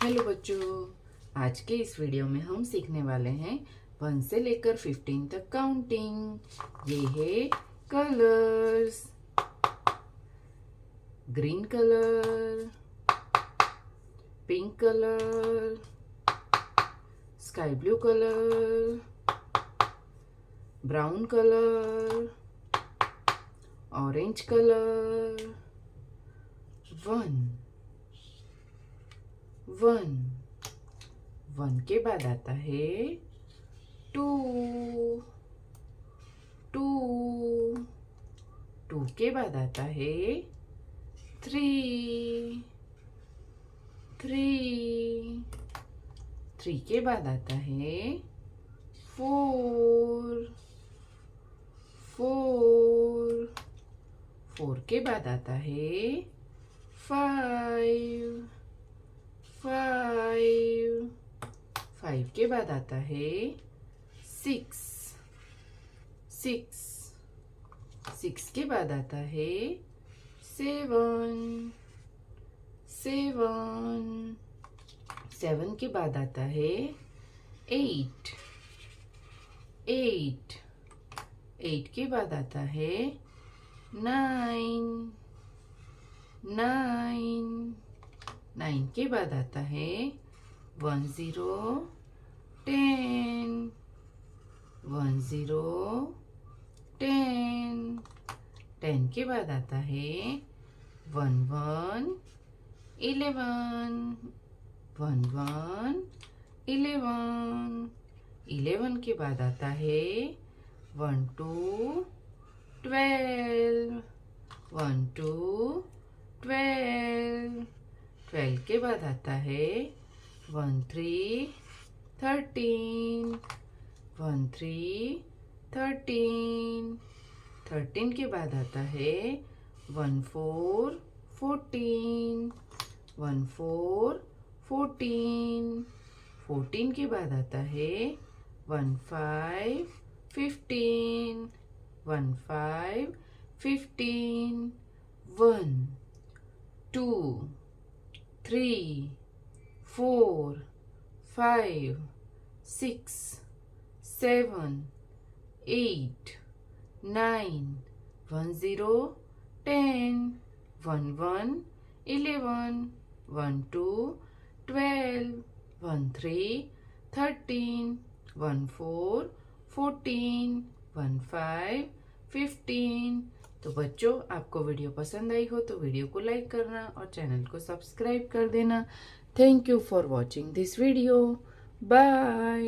Hello बच्चों, आज के इस वीडियो में हम सीखने वाले हैं 1 से लेकर 15 तक काउंटिंग। ये है colours. Green colour, pink colour, sky blue colour, brown colour, orange colour. 1 के बाद आता है 2 2 के बाद आता है 3 3 के बाद आता है 4 के बाद आता है 5 के बाद आता है 6 के बाद आता है 7 के बाद आता है 8 के बाद आता है 9 के बाद आता है 10 10 के बाद आता है 11 11 के बाद आता है 12 12 के बाद आता है 13 13 के बाद आता है 14 14 के बाद आता है 15 15 1 2 3 4 5 6 7 8 9 10 10 11 11 12 12 13 13 14 14 15 15। तो बच्चों, आपको वीडियो पसंद आई हो तो वीडियो को लाइक करना और चैनल को सब्सक्राइब कर देना। Thank you for watching this video. Bye.